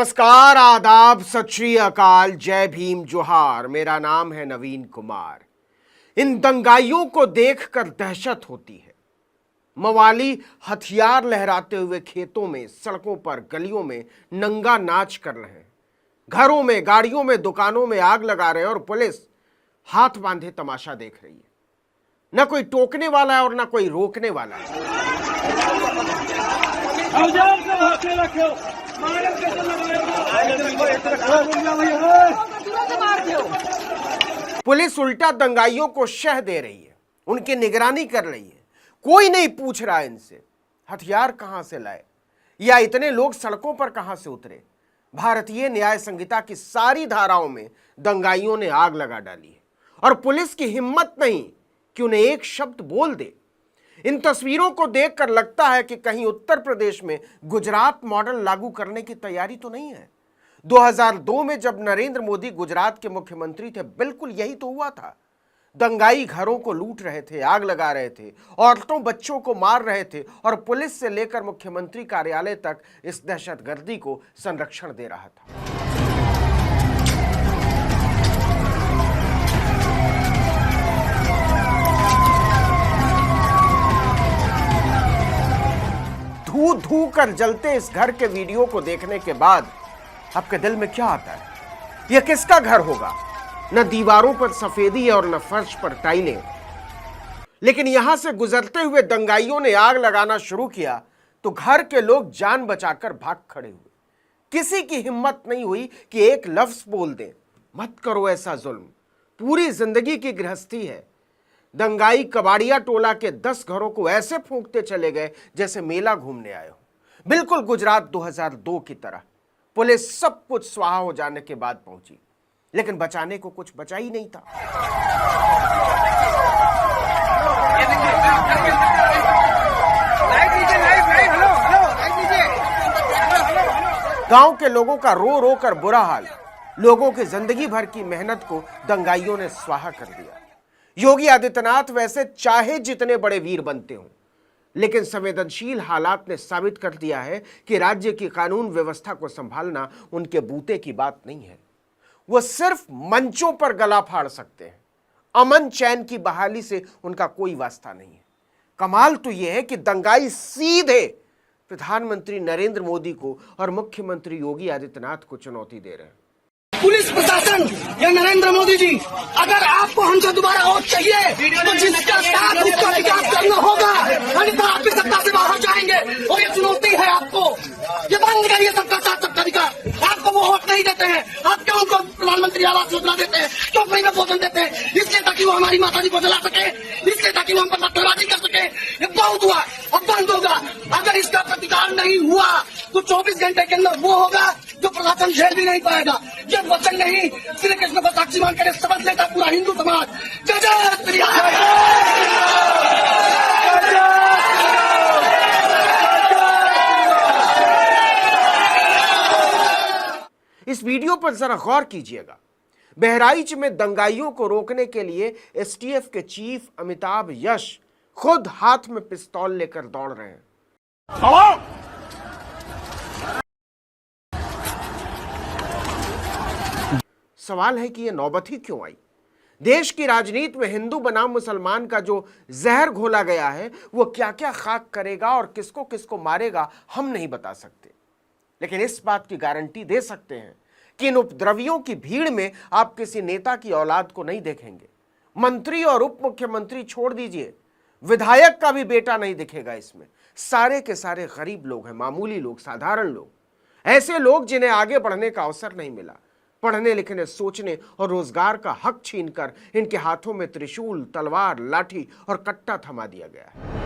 नमस्कार, आदाब, सत श्री अकाल, जय भीम, जोहार। मेरा नाम है नवीन कुमार। इन दंगाइयों को देखकर दहशत होती है। मवाली हथियार लहराते हुए खेतों में, सड़कों पर, गलियों में नंगा नाच कर रहे हैं। घरों में, गाड़ियों में, दुकानों में आग लगा रहे हैं और पुलिस हाथ बांधे तमाशा देख रही है। न कोई टोकने वाला है और न कोई रोकने वाला है। पुलिस उल्टा दंगाइयों को शह दे रही है, उनकी निगरानी कर रही है। कोई नहीं पूछ रहा इनसे हथियार कहां से लाए या इतने लोग सड़कों पर कहां से उतरे। भारतीय न्याय संहिता की सारी धाराओं में दंगाइयों ने आग लगा डाली है और पुलिस की हिम्मत नहीं कि उन्हें एक शब्द बोल दे। इन तस्वीरों को देखकर लगता है कि कहीं उत्तर प्रदेश में गुजरात मॉडल लागू करने की तैयारी तो नहीं है। 2002 में जब नरेंद्र मोदी गुजरात के मुख्यमंत्री थे, बिल्कुल यही तो हुआ था। दंगाई घरों को लूट रहे थे, आग लगा रहे थे, औरतों बच्चों को मार रहे थे और पुलिस से लेकर मुख्यमंत्री कार्यालय तक इस दहशतगर्दी को संरक्षण दे रहा था। धू धू कर जलते इस घर के वीडियो को देखने के बाद आपके दिल में क्या आता है? यह किसका घर होगा? न दीवारों पर सफेदी है और न फर्श पर टाइलें। लेकिन यहां से गुजरते हुए दंगाइयों ने आग लगाना शुरू किया तो घर के लोग जान बचाकर भाग खड़े हुए। किसी की हिम्मत नहीं हुई कि एक लफ्ज बोल दे, मत करो ऐसा जुल्म। पूरी जिंदगी की गृहस्थी है। दंगाई कबाड़िया टोला के 10 घरों को ऐसे फूंकते चले गए जैसे मेला घूमने आए हो। बिल्कुल गुजरात 2002 की तरह। पुलिस सब कुछ स्वाहा हो जाने के बाद पहुंची, लेकिन बचाने को कुछ बचा ही नहीं था। गांव के लोगों का रो रो कर बुरा हाल। लोगों की जिंदगी भर की मेहनत को दंगाइयों ने स्वाहा कर दिया। योगी आदित्यनाथ वैसे चाहे जितने बड़े वीर बनते हों, लेकिन संवेदनशील हालात ने साबित कर दिया है कि राज्य की कानून व्यवस्था को संभालना उनके बूते की बात नहीं है। वो सिर्फ मंचों पर गला फाड़ सकते हैं। अमन चैन की बहाली से उनका कोई वास्ता नहीं है। कमाल तो यह है कि दंगाई सीधे प्रधानमंत्री नरेंद्र मोदी को और मुख्यमंत्री योगी आदित्यनाथ को चुनौती दे रहे हैं। पुलिस प्रशासन या नरेंद्र मोदी जी, अगर आपको हमसे दोबारा वोट चाहिए तो जिसका साथ उसका विकास करना होगा, अन्यथा आप भी सत्ता से बाहर जाएंगे। और ये चुनौती है आपको। ये बंद करिए सबका साथ सबका विकास। आपको वो वोट नहीं देते हैं, आप क्यों उनको प्रधानमंत्री आवास योजना देते हैं, क्यों फ्री में भोजन देते हैं? इसलिए ताकि वो हमारी माता जी को जला सके, इसलिए ताकि वो हम पर पत्थरबाजी कर सके। ये बहुत हुआ, अब बंद होगा। अगर इसका प्रतिकार नहीं हुआ तो 24 घंटे के अंदर वो होगा जो प्रशासन झेल भी नहीं पाएगा। ये वचन नहीं, श्री कृष्ण को साक्षी मान कर शपथ लेता पूरा हिंदू समाज। जय जय श्री राम। इस वीडियो पर जरा गौर कीजिएगा। बहराइच में दंगाइयों को रोकने के लिए एसटीएफ के चीफ अमिताभ यश खुद हाथ में पिस्तौल लेकर दौड़ रहे हैं। सवाल है कि यह नौबत ही क्यों आई? देश की राजनीति में हिंदू बनाम मुसलमान का जो जहर घोला गया है, वो क्या क्या खाक करेगा और किसको किसको मारेगा हम नहीं बता सकते। लेकिन इस बात की गारंटी दे सकते हैं कि इन उपद्रवियों की भीड़ में आप किसी नेता की औलाद को नहीं देखेंगे। मंत्री और उप मुख्यमंत्री छोड़ दीजिए, विधायक का भी बेटा नहीं दिखेगा इसमें। सारे के सारे गरीब लोग हैं, मामूली लोग, साधारण लोग, ऐसे लोग जिन्हें आगे बढ़ने का अवसर नहीं मिला। पढ़ने लिखने, सोचने और रोजगार का हक छीनकर इनके हाथों में त्रिशूल, तलवार, लाठी और कट्टा थमा दिया गया है।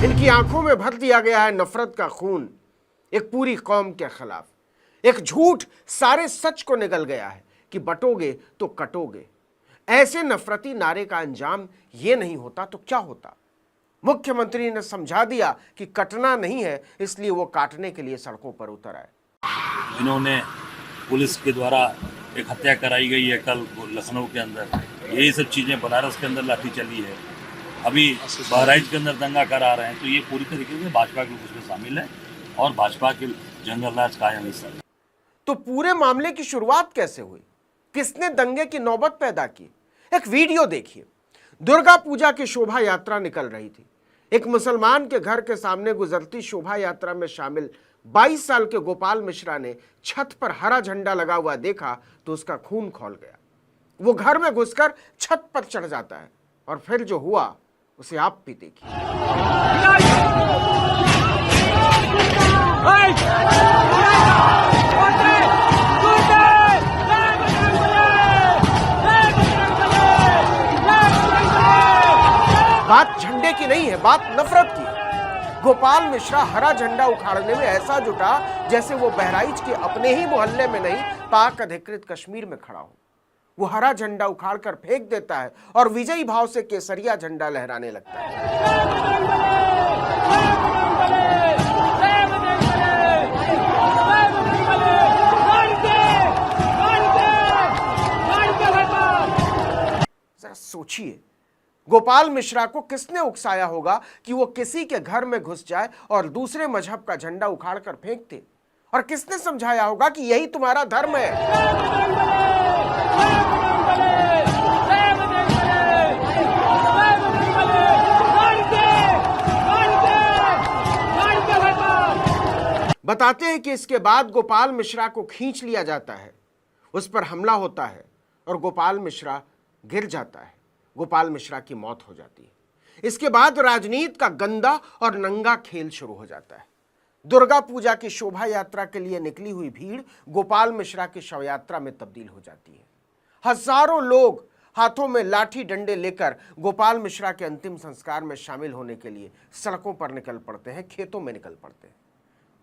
इनकी आंखों में भर दिया गया है नफरत का खून, एक पूरी कौम के खिलाफ। एक झूठ सारे सच को निगल गया है कि बटोगे तो कटोगे। ऐसे नफरती नारे का अंजाम ये नहीं होता तो क्या होता? मुख्यमंत्री ने समझा दिया कि कटना नहीं है, इसलिए वो काटने के लिए सड़कों पर उतर आए। इन्होंने पुलिस के द्वारा एक हत्या कराई गई है कल लखनऊ के अंदर, यही सब चीज़ें बनारस के अंदर लाठी चली है, अभी बहराइच के अंदर दंगा करा रहे हैं। तो ये पूरी तरीके से भाजपा के लोग उसमें शामिल है और भाजपा के जंगल राज कायम है। तो पूरे मामले की शुरुआत कैसे हुई, किसने दंगे की नौबत पैदा की? एक वीडियो देखिए। दुर्गा पूजा की शोभा यात्रा निकल रही थी। एक मुसलमान के घर के सामने गुजरती शोभा यात्रा में शामिल 22 साल के गोपाल मिश्रा ने छत पर हरा झंडा लगा हुआ देखा तो उसका खून खौल गया। वो घर में घुसकर छत पर चढ़ जाता है और फिर जो हुआ उसे आप भी देखिए। बात झंडे की नहीं है, बात नफरत की है। गोपाल मिश्रा हरा झंडा उखाड़ने में ऐसा जुटा जैसे वो बहराइच के अपने ही मोहल्ले में नहीं, पाक अधिकृत कश्मीर में खड़ा हो। वो हरा झंडा उखाड़कर फेंक देता है और विजयी भाव से केसरिया झंडा लहराने लगता है। जरा सोचिए, गोपाल मिश्रा को किसने उकसाया होगा कि वो किसी के घर में घुस जाए और दूसरे मजहब का झंडा उखाड़कर फेंक दे? और किसने समझाया होगा कि यही तुम्हारा धर्म है? बताते हैं कि इसके बाद गोपाल मिश्रा को खींच लिया जाता है, उस पर हमला होता है और गोपाल मिश्रा गिर जाता है। गोपाल मिश्रा की मौत हो जाती है। इसके बाद राजनीति का गंदा और नंगा खेल शुरू हो जाता है। दुर्गा पूजा की शोभा यात्रा के लिए निकली हुई भीड़ गोपाल मिश्रा की शव यात्रा में तब्दील हो जाती है। हजारों लोग हाथों में लाठी डंडे लेकर गोपाल मिश्रा के अंतिम संस्कार में शामिल होने के लिए सड़कों पर निकल पड़ते हैं, खेतों में निकल पड़ते हैं।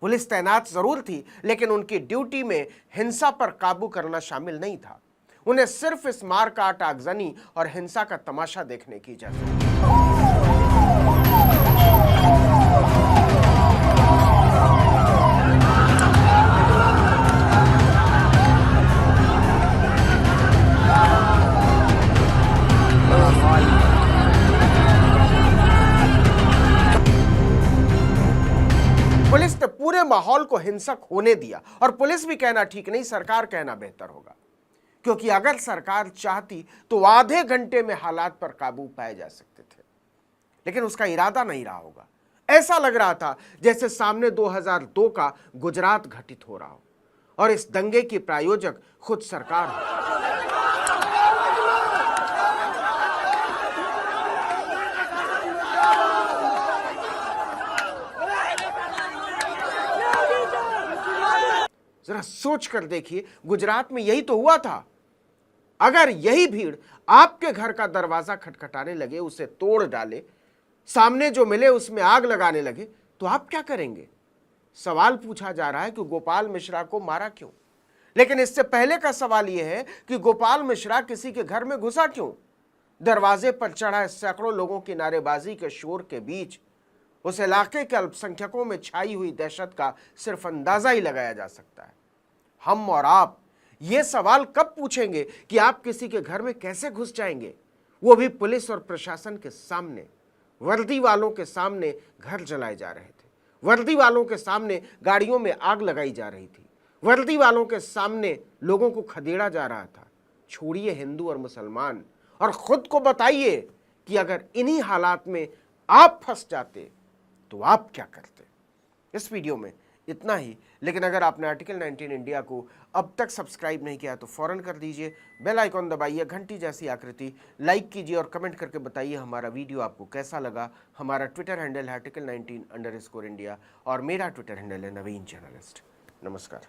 पुलिस तैनात जरूर थी, लेकिन उनकी ड्यूटी में हिंसा पर काबू करना शामिल नहीं था। उन्हें सिर्फ इस मार काट, आगजनी और हिंसा का तमाशा देखने की इजाजत थी। पुलिस ने पूरे माहौल को हिंसक होने दिया और पुलिस भी कहना ठीक नहीं, सरकार कहना बेहतर होगा, क्योंकि अगर सरकार चाहती तो आधे घंटे में हालात पर काबू पाए जा सकते थे, लेकिन उसका इरादा नहीं रहा होगा। ऐसा लग रहा था जैसे सामने 2002 का गुजरात घटित हो रहा हो और इस दंगे की प्रायोजक खुद सरकार हो। जरा सोच कर देखिए, गुजरात में यही तो हुआ था। अगर यही भीड़ आपके घर का दरवाजा खटखटाने लगे, उसे तोड़ डाले, सामने जो मिले उसमें आग लगाने लगे, तो आप क्या करेंगे? सवाल पूछा जा रहा है कि गोपाल मिश्रा को मारा क्यों, लेकिन इससे पहले का सवाल यह है कि गोपाल मिश्रा किसी के घर में घुसा क्यों? दरवाजे पर चढ़ा सैकड़ों लोगों की नारेबाजी के शोर के बीच उस इलाके के अल्पसंख्यकों में छाई हुई दहशत का सिर्फ अंदाजा ही लगाया जा सकता है। हम और आप ये सवाल कब पूछेंगे कि आप किसी के घर में कैसे घुस जाएंगे, वो भी पुलिस और प्रशासन के सामने? वर्दी वालों के सामने घर जलाए जा रहे थे, वर्दी वालों के सामने गाड़ियों में आग लगाई जा रही थी, वर्दी वालों के सामने लोगों को खदेड़ा जा रहा था। छोड़िए हिंदू और मुसलमान, और खुद को बताइए कि अगर इन्हीं हालात में आप फंस जाते तो आप क्या करते? इस वीडियो में इतना ही, लेकिन अगर आपने आर्टिकल 19 इंडिया को अब तक सब्सक्राइब नहीं किया तो फौरन कर दीजिए, बेल आइकॉन दबाइए, घंटी जैसी आकृति, लाइक कीजिए और कमेंट करके बताइए हमारा वीडियो आपको कैसा लगा। हमारा ट्विटर हैंडल है article19_India और मेरा ट्विटर हैंडल है नवीन जर्नलिस्ट। नमस्कार।